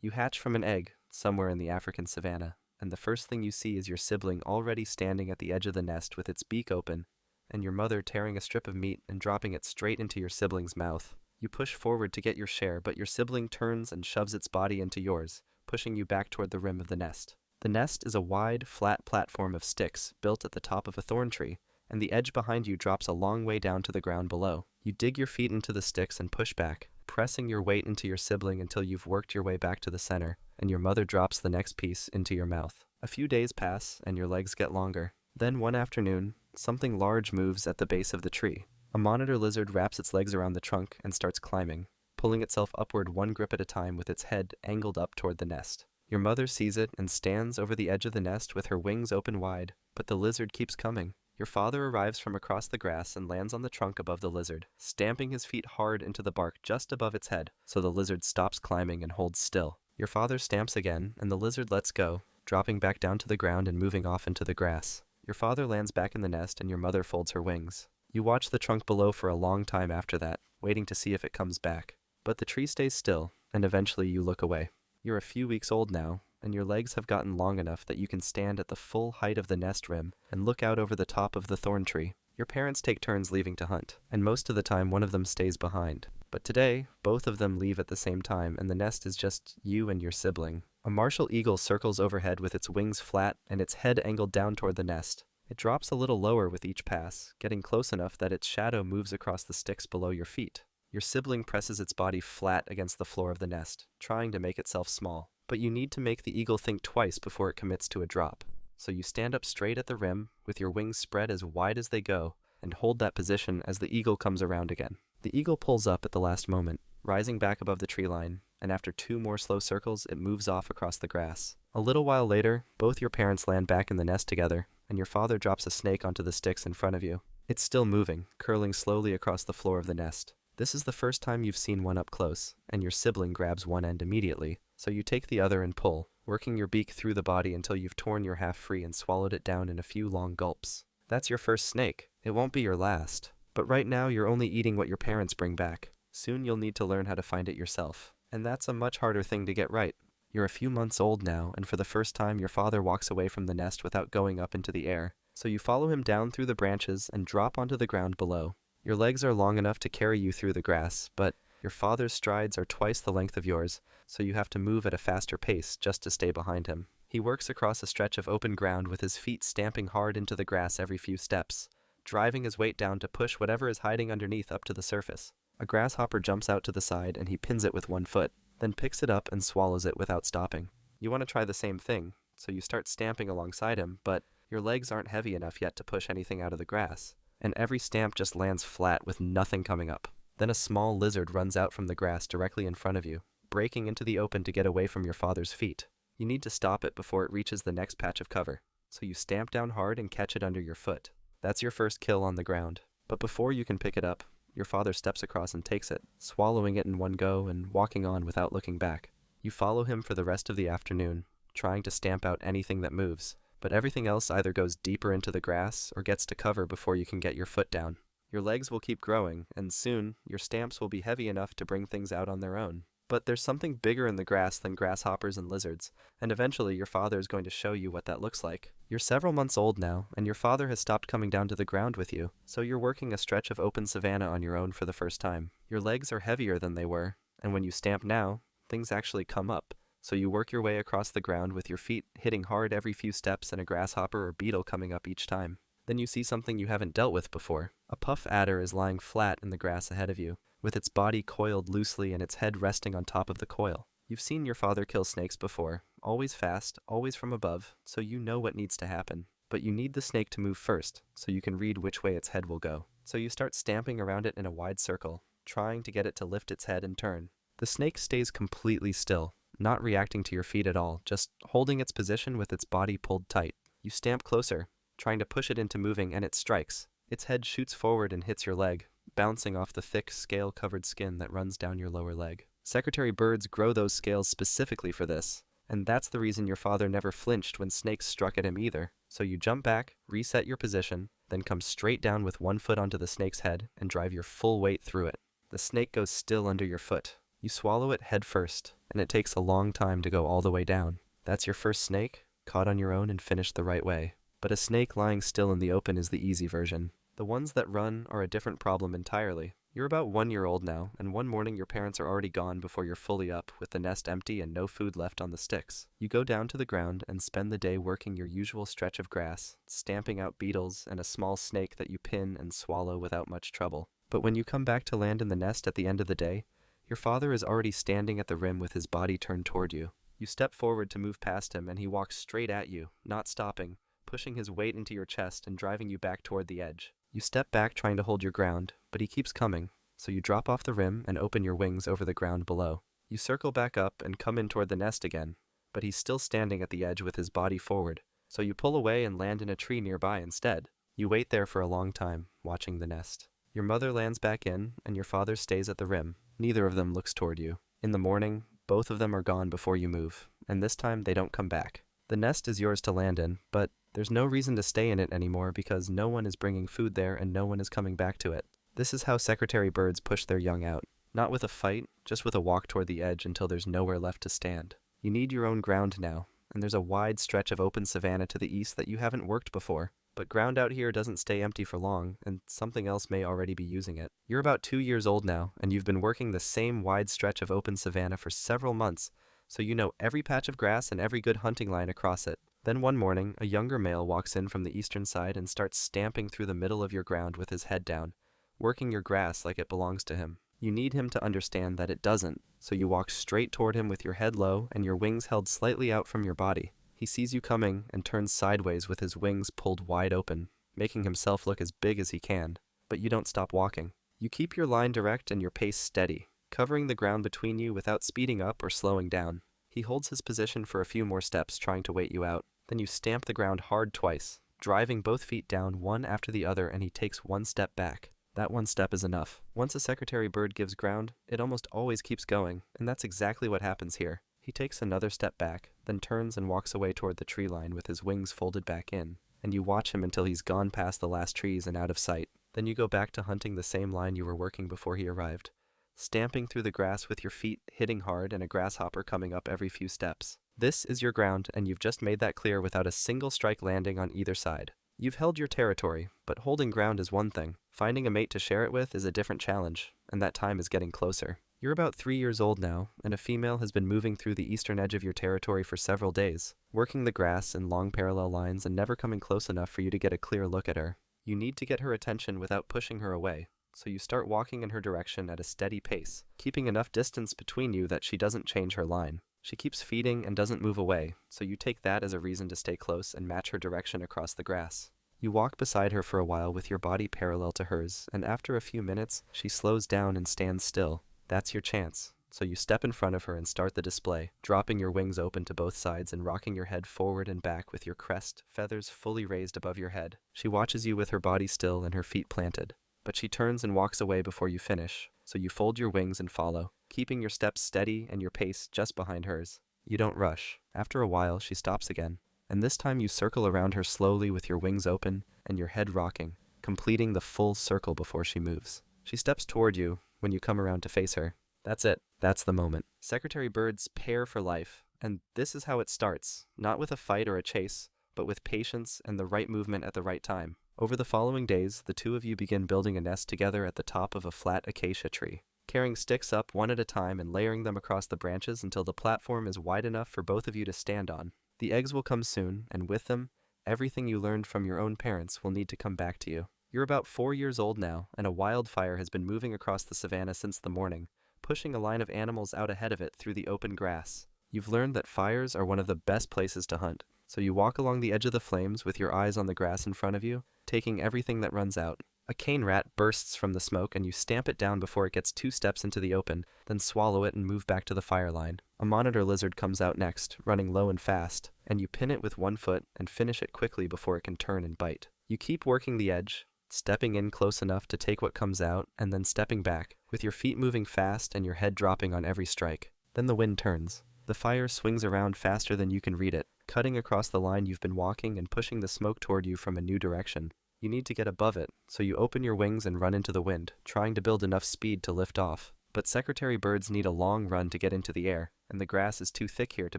You hatch from an egg, somewhere in the African savannah, and the first thing you see is your sibling already standing at the edge of the nest with its beak open, and your mother tearing a strip of meat and dropping it straight into your sibling's mouth. You push forward to get your share, but your sibling turns and shoves its body into yours, pushing you back toward the rim of the nest. The nest is a wide, flat platform of sticks built at the top of a thorn tree, and the edge behind you drops a long way down to the ground below. You dig your feet into the sticks and push back, pressing your weight into your sibling until you've worked your way back to the center, and your mother drops the next piece into your mouth. A few days pass, and your legs get longer. Then one afternoon, something large moves at the base of the tree. A monitor lizard wraps its legs around the trunk and starts climbing, pulling itself upward one grip at a time with its head angled up toward the nest. Your mother sees it and stands over the edge of the nest with her wings open wide, but the lizard keeps coming. Your father arrives from across the grass and lands on the trunk above the lizard, stamping his feet hard into the bark just above its head, so the lizard stops climbing and holds still. Your father stamps again, and the lizard lets go, dropping back down to the ground and moving off into the grass. Your father lands back in the nest, and your mother folds her wings. You watch the trunk below for a long time after that, waiting to see if it comes back. But the tree stays still, and eventually you look away. You're a few weeks old now, and your legs have gotten long enough that you can stand at the full height of the nest rim and look out over the top of the thorn tree. Your parents take turns leaving to hunt, and most of the time one of them stays behind. But today, both of them leave at the same time, and the nest is just you and your sibling. A martial eagle circles overhead with its wings flat and its head angled down toward the nest. It drops a little lower with each pass, getting close enough that its shadow moves across the sticks below your feet. Your sibling presses its body flat against the floor of the nest, trying to make itself small. But you need to make the eagle think twice before it commits to a drop. So you stand up straight at the rim, with your wings spread as wide as they go, and hold that position as the eagle comes around again. The eagle pulls up at the last moment, rising back above the tree line, and after 2 more slow circles, it moves off across the grass. A little while later, both your parents land back in the nest together, and your father drops a snake onto the sticks in front of you. It's still moving, curling slowly across the floor of the nest. This is the first time you've seen one up close, and your sibling grabs one end immediately, so you take the other and pull, working your beak through the body until you've torn your half free and swallowed it down in a few long gulps. That's your first snake. It won't be your last. But right now you're only eating what your parents bring back. Soon you'll need to learn how to find it yourself. And that's a much harder thing to get right. You're a few months old now, and for the first time your father walks away from the nest without going up into the air. So you follow him down through the branches and drop onto the ground below. Your legs are long enough to carry you through the grass, but your father's strides are twice the length of yours, so you have to move at a faster pace just to stay behind him. He works across a stretch of open ground with his feet stamping hard into the grass every few steps, driving his weight down to push whatever is hiding underneath up to the surface. A grasshopper jumps out to the side and he pins it with one foot, then picks it up and swallows it without stopping. You want to try the same thing, so you start stamping alongside him, but your legs aren't heavy enough yet to push anything out of the grass, and every stamp just lands flat with nothing coming up. Then a small lizard runs out from the grass directly in front of you, breaking into the open to get away from your father's feet. You need to stop it before it reaches the next patch of cover, so you stamp down hard and catch it under your foot. That's your first kill on the ground. But before you can pick it up, your father steps across and takes it, swallowing it in one go and walking on without looking back. You follow him for the rest of the afternoon, trying to stamp out anything that moves, but everything else either goes deeper into the grass or gets to cover before you can get your foot down. Your legs will keep growing, and soon, your stamps will be heavy enough to bring things out on their own. But there's something bigger in the grass than grasshoppers and lizards, and eventually your father is going to show you what that looks like. You're several months old now, and your father has stopped coming down to the ground with you, so you're working a stretch of open savanna on your own for the first time. Your legs are heavier than they were, and when you stamp now, things actually come up. So you work your way across the ground with your feet hitting hard every few steps and a grasshopper or beetle coming up each time. Then you see something you haven't dealt with before. A puff adder is lying flat in the grass ahead of you, with its body coiled loosely and its head resting on top of the coil. You've seen your father kill snakes before, always fast, always from above, so you know what needs to happen. But you need the snake to move first, so you can read which way its head will go. So you start stamping around it in a wide circle, trying to get it to lift its head and turn. The snake stays completely still, not reacting to your feet at all, just holding its position with its body pulled tight. You stamp closer, trying to push it into moving, and it strikes. Its head shoots forward and hits your leg, bouncing off the thick, scale-covered skin that runs down your lower leg. Secretary birds grow those scales specifically for this, and that's the reason your father never flinched when snakes struck at him either. So you jump back, reset your position, then come straight down with one foot onto the snake's head and drive your full weight through it. The snake goes still under your foot. You swallow it head first, and it takes a long time to go all the way down. That's your first snake, caught on your own and finished the right way. But a snake lying still in the open is the easy version. The ones that run are a different problem entirely. You're about 1 year old now, and one morning your parents are already gone before you're fully up, with the nest empty and no food left on the sticks. You go down to the ground and spend the day working your usual stretch of grass, stamping out beetles and a small snake that you pin and swallow without much trouble. But when you come back to land in the nest at the end of the day, your father is already standing at the rim with his body turned toward you. You step forward to move past him, and he walks straight at you, not stopping, pushing his weight into your chest and driving you back toward the edge. You step back trying to hold your ground, but he keeps coming, so you drop off the rim and open your wings over the ground below. You circle back up and come in toward the nest again, but he's still standing at the edge with his body forward, so you pull away and land in a tree nearby instead. You wait there for a long time, watching the nest. Your mother lands back in, and your father stays at the rim. Neither of them looks toward you. In the morning, both of them are gone before you move, and this time they don't come back. The nest is yours to land in, but there's no reason to stay in it anymore because no one is bringing food there and no one is coming back to it. This is how secretary birds push their young out. Not with a fight, just with a walk toward the edge until there's nowhere left to stand. You need your own ground now, and there's a wide stretch of open savanna to the east that you haven't worked before. But ground out here doesn't stay empty for long, and something else may already be using it. You're about 2 years old now, and you've been working the same wide stretch of open savanna for several months, so you know every patch of grass and every good hunting line across it. Then one morning, a younger male walks in from the eastern side and starts stamping through the middle of your ground with his head down, working your grass like it belongs to him. You need him to understand that it doesn't, so you walk straight toward him with your head low and your wings held slightly out from your body. He sees you coming and turns sideways with his wings pulled wide open, making himself look as big as he can. But you don't stop walking. You keep your line direct and your pace steady, covering the ground between you without speeding up or slowing down. He holds his position for a few more steps, trying to wait you out. Then you stamp the ground hard twice, driving both feet down one after the other, and he takes one step back. That one step is enough. Once a secretary bird gives ground, it almost always keeps going, and that's exactly what happens here. He takes another step back, then turns and walks away toward the tree line with his wings folded back in, and you watch him until he's gone past the last trees and out of sight. Then you go back to hunting the same line you were working before he arrived, stamping through the grass with your feet hitting hard and a grasshopper coming up every few steps. This is your ground, and you've just made that clear without a single strike landing on either side. You've held your territory, but holding ground is one thing. Finding a mate to share it with is a different challenge, and that time is getting closer. You're about 3 years old now, and a female has been moving through the eastern edge of your territory for several days, working the grass in long parallel lines and never coming close enough for you to get a clear look at her. You need to get her attention without pushing her away, so you start walking in her direction at a steady pace, keeping enough distance between you that she doesn't change her line. She keeps feeding and doesn't move away, so you take that as a reason to stay close and match her direction across the grass. You walk beside her for a while with your body parallel to hers, and after a few minutes, she slows down and stands still. That's your chance, so you step in front of her and start the display, dropping your wings open to both sides and rocking your head forward and back with your crest, feathers fully raised above your head. She watches you with her body still and her feet planted, but she turns and walks away before you finish, so you fold your wings and follow, keeping your steps steady and your pace just behind hers. You don't rush. After a while, she stops again, and this time you circle around her slowly with your wings open and your head rocking, completing the full circle before she moves. She steps toward you when you come around to face her. That's it. That's the moment. Secretary birds pair for life, and this is how it starts, not with a fight or a chase, but with patience and the right movement at the right time. Over the following days, the two of you begin building a nest together at the top of a flat acacia tree, carrying sticks up one at a time and layering them across the branches until the platform is wide enough for both of you to stand on. The eggs will come soon, and with them, everything you learned from your own parents will need to come back to you. You're about 4 years old now, and a wildfire has been moving across the savannah since the morning, pushing a line of animals out ahead of it through the open grass. You've learned that fires are one of the best places to hunt, so you walk along the edge of the flames with your eyes on the grass in front of you, taking everything that runs out. A cane rat bursts from the smoke and you stamp it down before it gets 2 steps into the open, then swallow it and move back to the fire line. A monitor lizard comes out next, running low and fast, and you pin it with one foot and finish it quickly before it can turn and bite. You keep working the edge, stepping in close enough to take what comes out, and then stepping back, with your feet moving fast and your head dropping on every strike. Then the wind turns. The fire swings around faster than you can read it, cutting across the line you've been walking and pushing the smoke toward you from a new direction. You need to get above it, so you open your wings and run into the wind, trying to build enough speed to lift off. But secretary birds need a long run to get into the air, and the grass is too thick here to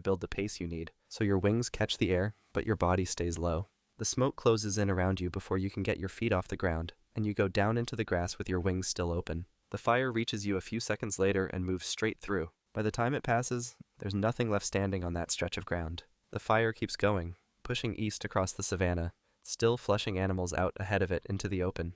build the pace you need, so your wings catch the air, but your body stays low. The smoke closes in around you before you can get your feet off the ground, and you go down into the grass with your wings still open. The fire reaches you a few seconds later and moves straight through. By the time it passes, there's nothing left standing on that stretch of ground. The fire keeps going, pushing east across the savannah, still flushing animals out ahead of it into the open.